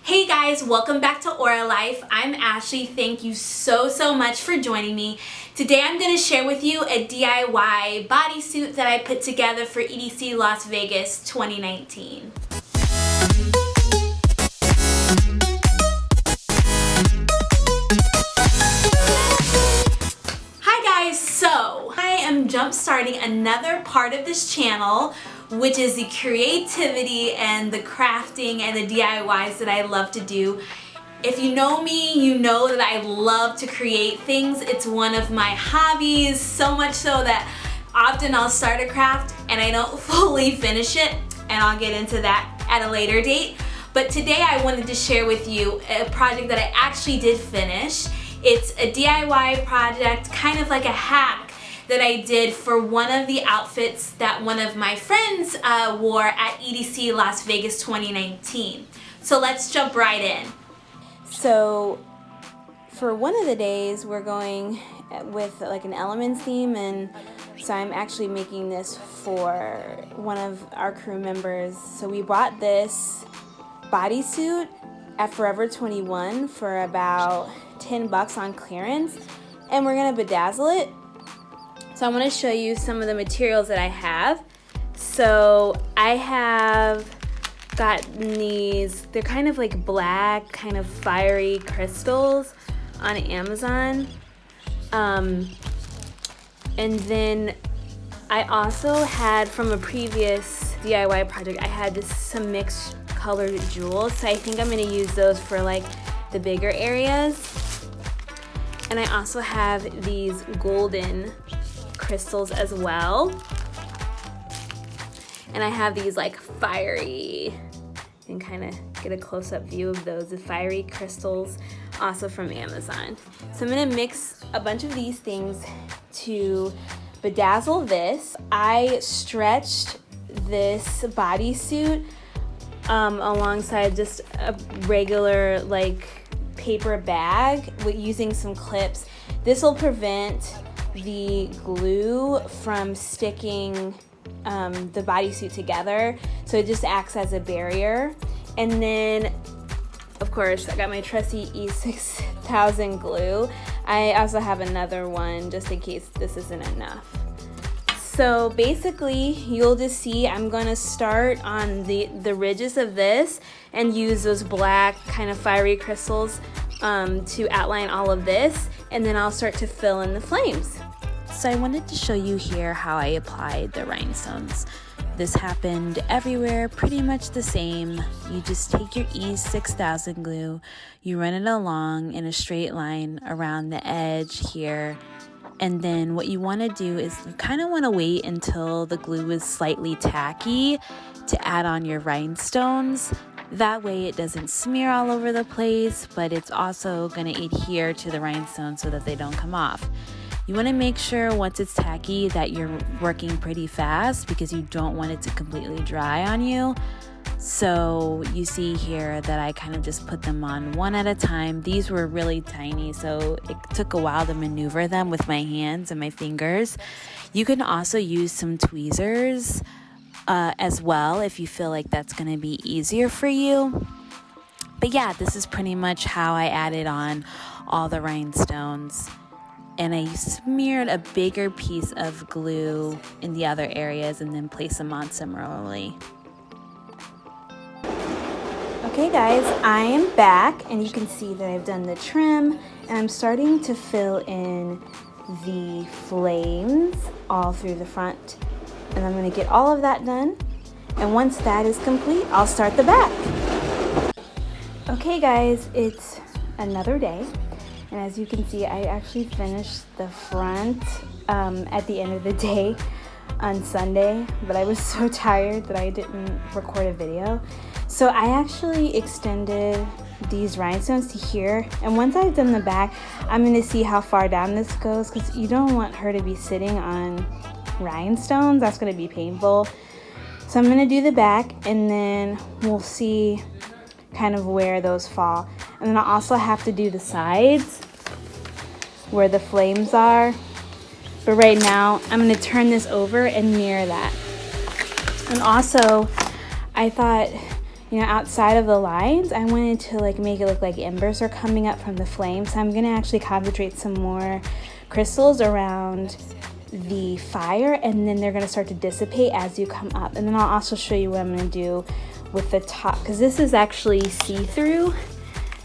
Hey guys, welcome back to Aura Life. I'm Ashley. Thank you so much for joining me. Today I'm going to share with you a DIY bodysuit that I put together for EDC Las Vegas 2019. Hi guys, so I am jump starting another part of this channel, which is the creativity and the crafting and the DIYs that I love to do. If you know me, you know that I love to create things. It's one of my hobbies, so much so that often I'll start a craft and I don't fully finish it, and I'll get into that at a later date. But today I wanted to share with you a project that I actually did finish. It's a DIY project, kind of like a hack that I did for one of the outfits that one of my friends wore at EDC Las Vegas 2019. So let's jump right in. So for one of the days we're going with like an elements theme, and so I'm actually making this for one of our crew members. So we bought this bodysuit at Forever 21 for about 10 bucks on clearance, and we're gonna bedazzle it. So I want to show you some of the materials that I have. So I have gotten these, they're kind of like black, kind of fiery crystals on Amazon. And then I also had, from a previous DIY project, I had some mixed colored jewels. So I think I'm going to use those for like the bigger areas. And I also have these golden crystals as well, and I have these like fiery, you can kind of get a close-up view of those, the fiery crystals, also from Amazon. So I'm gonna mix a bunch of these things to bedazzle this. I stretched this bodysuit alongside just a regular like paper bag with using some clips. This will prevent the glue from sticking the bodysuit together, so it just acts as a barrier. And then of course I got my trusty E6000 glue. I also have another one just in case this isn't enough. So basically you'll just see I'm gonna start on the ridges of this and use those black kind of fiery crystals to outline all of this, and then I'll start to fill in the flames. So I wanted to show you here how I applied the rhinestones. This happened everywhere, pretty much the same. You just take your E6000 glue, you run it along in a straight line around the edge here, and then what you want to do is you kind of want to wait until the glue is slightly tacky to add on your rhinestones. That way it doesn't smear all over the place, but it's also going to adhere to the rhinestones so that they don't come off. You want to make sure once it's tacky that you're working pretty fast, because you don't want it to completely dry on you. So you see here that I kind of just put them on one at a time. These were really tiny, so it took a while to maneuver them with my hands and my fingers. You can also use some tweezers as well if you feel like that's going to be easier for you. But yeah, this is pretty much how I added on all the rhinestones. And I smeared a bigger piece of glue in the other areas and then place them on similarly. Okay guys, I am back, and you can see that I've done the trim, and I'm starting to fill in the flames all through the front. And I'm going to get all of that done, and once that is complete, I'll start the back. Okay guys, it's another day. And as you can see, I actually finished the front at the end of the day on Sunday, but I was so tired that I didn't record a video. So I actually extended these rhinestones to here, and once I've done the back, I'm going to see how far down this goes, because you don't want her to be sitting on rhinestones. That's going to be painful. So I'm going to do the back, and then we'll see kind of where those fall. And then I'll also have to do the sides where the flames are. But right now, I'm going to turn this over and mirror that. And also, I thought you know, outside of the lines, I wanted to like make it look like embers are coming up from the flame. So I'm gonna actually concentrate some more crystals around the fire, and then they're gonna start to dissipate as you come up. And then I'll also show you what I'm gonna do with the top, because this is actually see-through.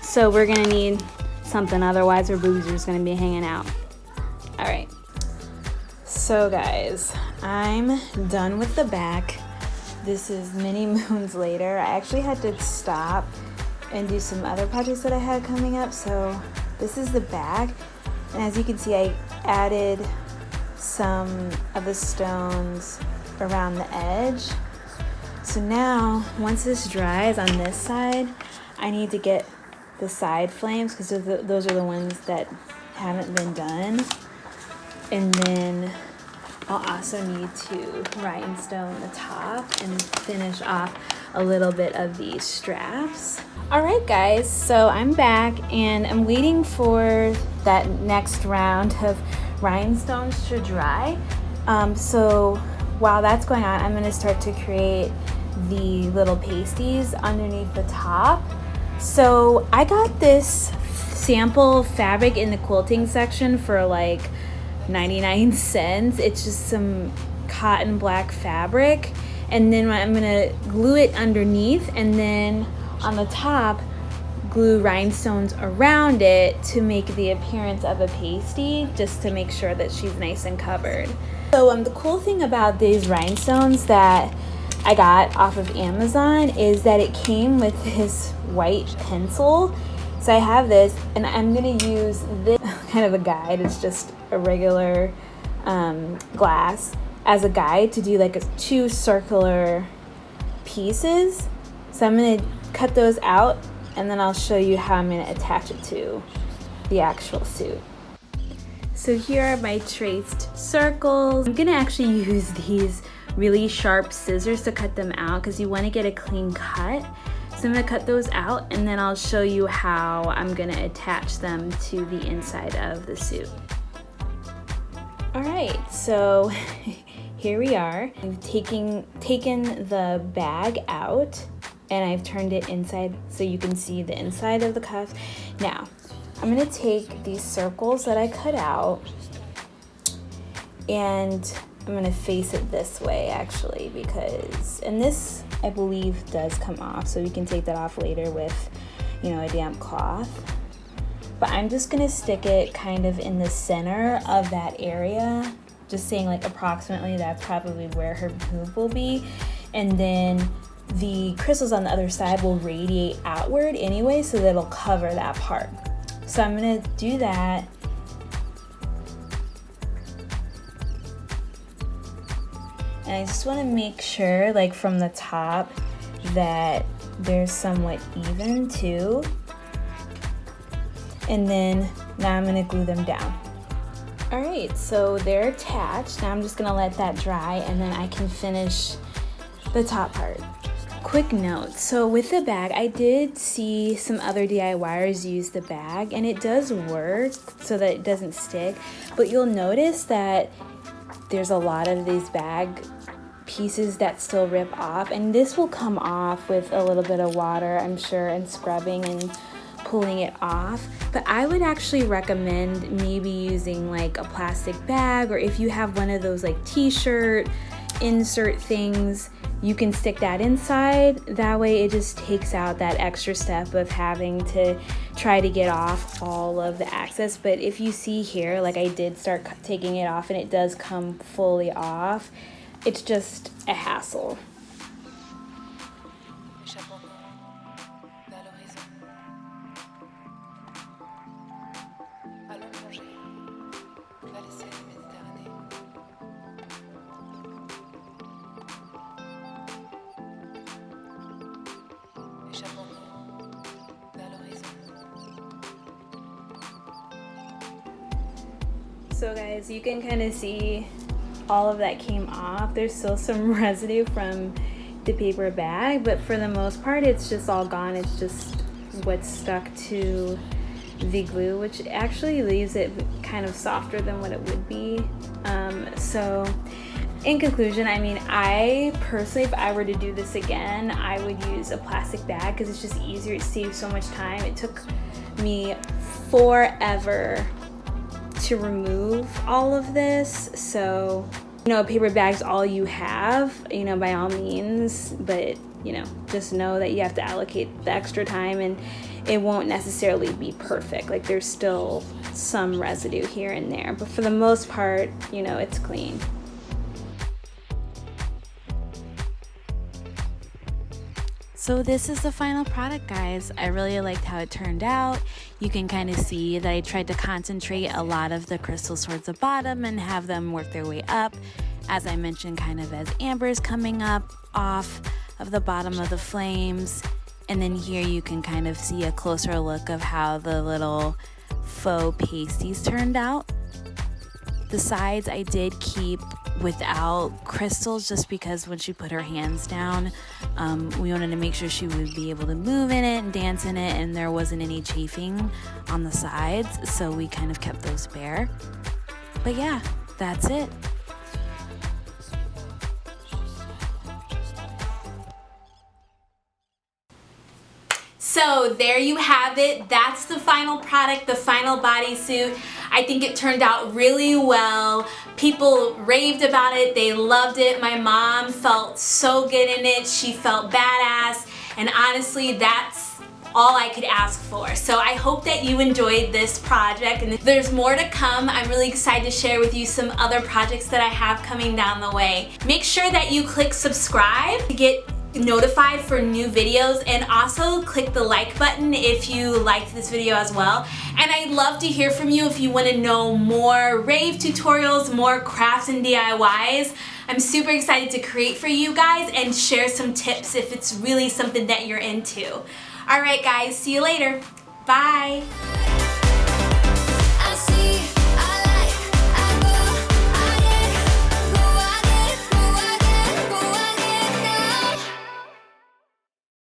So we're gonna need something, otherwise our boobs are just gonna be hanging out. All right. So guys, I'm done with the back. This is many moons later. I actually had to stop and do some other projects that I had coming up. So this is the back. And as you can see, I added some of the stones around the edge. So now, once this dries on this side, I need to get the side flames, because those are the ones that haven't been done. And then I'll also need to rhinestone the top and finish off a little bit of these straps. All right guys, so I'm back and I'm waiting for that next round of rhinestones to dry. So while that's going on, I'm going to start to create the little pasties underneath the top. So I got this sample fabric in the quilting section for like 99 cents. It's just some cotton black fabric, and then I'm gonna glue it underneath, and then on the top glue rhinestones around it to make the appearance of a pasty, just to make sure that she's nice and covered. So the cool thing about these rhinestones that I got off of Amazon is that it came with this white pencil. So I have this, and I'm gonna use this kind of a guide. It's just a regular glass as a guide to do like two circular pieces. So I'm gonna cut those out, and then I'll show you how I'm gonna attach it to the actual suit. So here are my traced circles. I'm gonna actually use these really sharp scissors to cut them out, because you wanna get a clean cut. So I'm gonna cut those out, and then I'll show you how I'm gonna attach them to the inside of the suit. All right, so here we are. I've taken the bag out, and I've turned it inside so you can see the inside of the cuff. Now, I'm gonna take these circles that I cut out, and I'm gonna face it this way actually, because, and this I believe does come off, so you can take that off later with, you know, a damp cloth. But I'm just gonna stick it kind of in the center of that area, just saying like approximately that's probably where her boob will be. And then the crystals on the other side will radiate outward anyway, so that it'll cover that part. So I'm gonna do that. And I just want to make sure, like from the top, that they're somewhat even too. And then now I'm going to glue them down. All right, so they're attached. Now I'm just going to let that dry, and then I can finish the top part. Quick note, so with the bag, I did see some other DIYers use the bag, and it does work so that it doesn't stick. But you'll notice that there's a lot of these bag pieces that still rip off, and this will come off with a little bit of water, I'm sure, and scrubbing and pulling it off. But I would actually recommend maybe using like a plastic bag, or if you have one of those like t-shirt insert things, you can stick that inside. That way it just takes out that extra step of having to try to get off all of the excess. But if you see here, like I did start taking it off and it does come fully off, it's just a hassle. So guys, you can kind of see all of that came off. There's still some residue from the paper bag, but for the most part it's just all gone. It's just what's stuck to the glue, which actually leaves it kind of softer than what it would be. So in conclusion, I mean, I personally, if I were to do this again, I would use a plastic bag because it's just easier. It saves so much time. It took me forever to remove all of this. So, you know, a paper bag's all you have, you know, by all means, but, you know, just know that you have to allocate the extra time and it won't necessarily be perfect. Like, there's still some residue here and there, but for the most part, you know, it's clean. So this is the final product, guys. I really liked how it turned out. You can kind of see that I tried to concentrate a lot of the crystals towards the bottom and have them work their way up. As I mentioned, kind of as amber is coming up off of the bottom of the flames. And then here you can kind of see a closer look of how the little faux pasties turned out. The sides I did keep without crystals just because when she put her hands down, we wanted to make sure she would be able to move in it and dance in it, and there wasn't any chafing on the sides, so we kind of kept those bare. But yeah, that's it. So there you have it. That's the final product, the final bodysuit. I think it turned out really well. People raved about it. They loved it. My mom felt so good in it. She felt badass. And honestly, that's all I could ask for. So I hope that you enjoyed this project, and there's more to come. I'm really excited to share with you some other projects that I have coming down the way. Make sure that you click subscribe to get notified for new videos, and also click the like button if you liked this video as well. And I'd love to hear from you if you want to know more rave tutorials, more crafts and DIYs. I'm super excited to create for you guys and share some tips if it's really something that you're into. Alright guys, see you later. Bye!